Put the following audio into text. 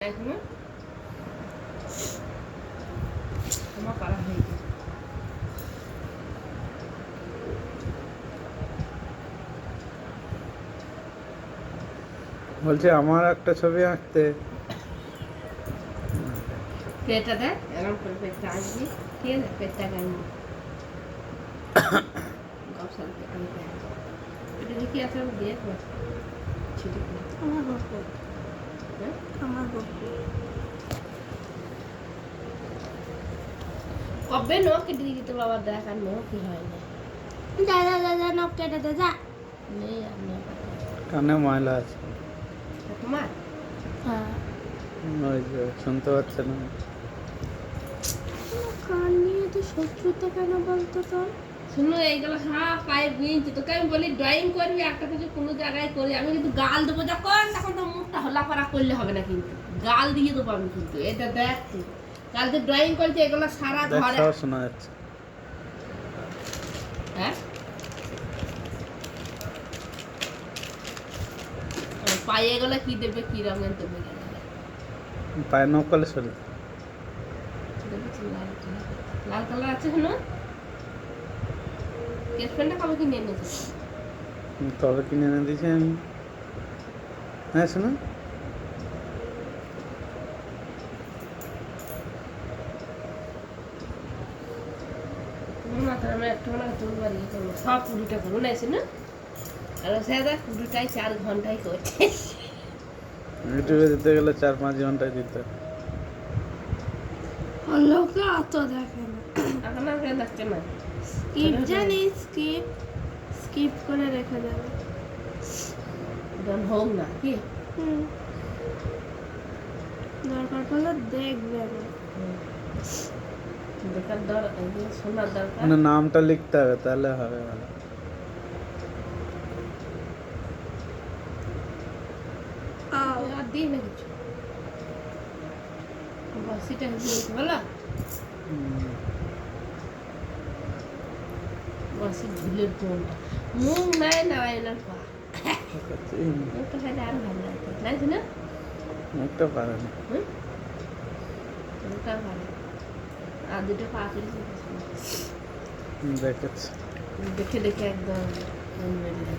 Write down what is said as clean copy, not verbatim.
এখনো তোমার করা হয়ে গেছে। বলছি আমার একটা ছবি আঁকতে। পেটটা দেখ এরকম করে পেটটা আসবি, ঠিক আছে? পেটটা গাইবি গসাল আমি এটা দেখি আছে আমি দেখবো ছিটি করে। আমার গল্প হ্যাঁ আমার গল্প কবে নখ কেটে দিবি তো বাবা, দেখ আর নখই হয় না। যা যা যা যা নখ কেটে দে যা। নেই আর নখ। কানে ময়লা আছে, তোমার হ্যাঁ ওই যে শুনতে পাচ্ছে না। কান নিয়ে তো শত্রুতা কেন বলতো তোর? শুনো এইগুলো সব পায়ে বুঝছি, তোকে আমি বলি ড্রয়িং করবি একটা কিছু কোনো জায়গায় করি, আমি কিন্তু গাল দেবো যখন তখন তো মুখটা হলাপাড়া করলে হবে না, কিন্তু গাল দিয়ে দেবো আমি কিন্তু। এটা দেখ তুই কালকে ড্রয়িং করছি এগুলো সারা দেখ ঘরে। সব শোনা যাচ্ছে। হ্যাঁ আর পায়ে এগুলো কি দেবে, কি রঙের দেবে জানি না। পায়ে নখ করলে শরীর দেখেছি লাল কালার, লাল কালার আছে শোনো। কেস পেনটা কবে কিনে এনেছিস? তবে কিনে এনে দিয়েছি আমি। হ্যাঁ শোনো, তোমার মাথায় আমি একটা মানে তোর ইয়ে করবো, সব পুরিটা করবো না এসে না। আর সে দেখ পুরিটাই 4 ঘন্টায় করছে। ইউটিউবে দিতে গেলে 4-5 ঘন্টায় দিতে। লোকে অত দেখে না। এখন আর কেউ দেখছে না। স্কিপ জানিস? স্কিপ স্কিপ করে রেখে দেবে। যখন হোক না কি হুম দরকার পড়লে দেখবে না। দেখার দরকার, শোনার দরকার। মানে নামটা লিখতে হবে তাহলে হবে ভালো। আর দিই না কিছু, বাসিটা দিয়েছি বলো, বাসি ঝুলের কোনটা মুখ নাই না এনার পা, মুখটা খাইলে আরো ভালো লাগতো লাগছে না। মুখটা পারে না। হুম মুখটা ভালো, আর দুটো পা তুলেছি দেখেছি। দেখে দেখে একদম মন মেরে যাবে।